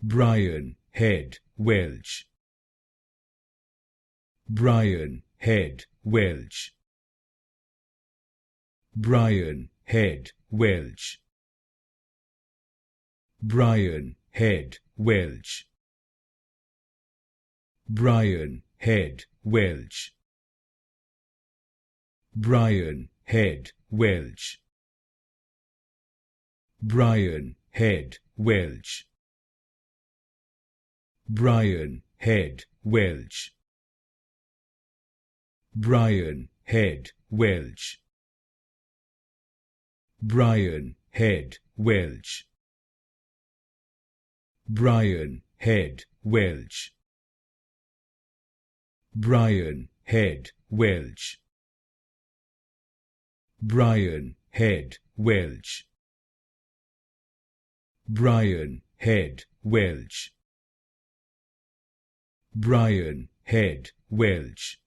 Brian, Head Welch. Brian, Head Welch. Brian, Head Welch. Brian, Head Welch. Brian, Head Welch. Brian, Head Welch. Brian, Head Welch. Brian, Head Welch. Brian, Head Welch. Brian, Head Welch. Brian, Head Welch. Brian, Head Welch. Brian, Head Welch. Brian, Head Welch. Brian, Head Welch.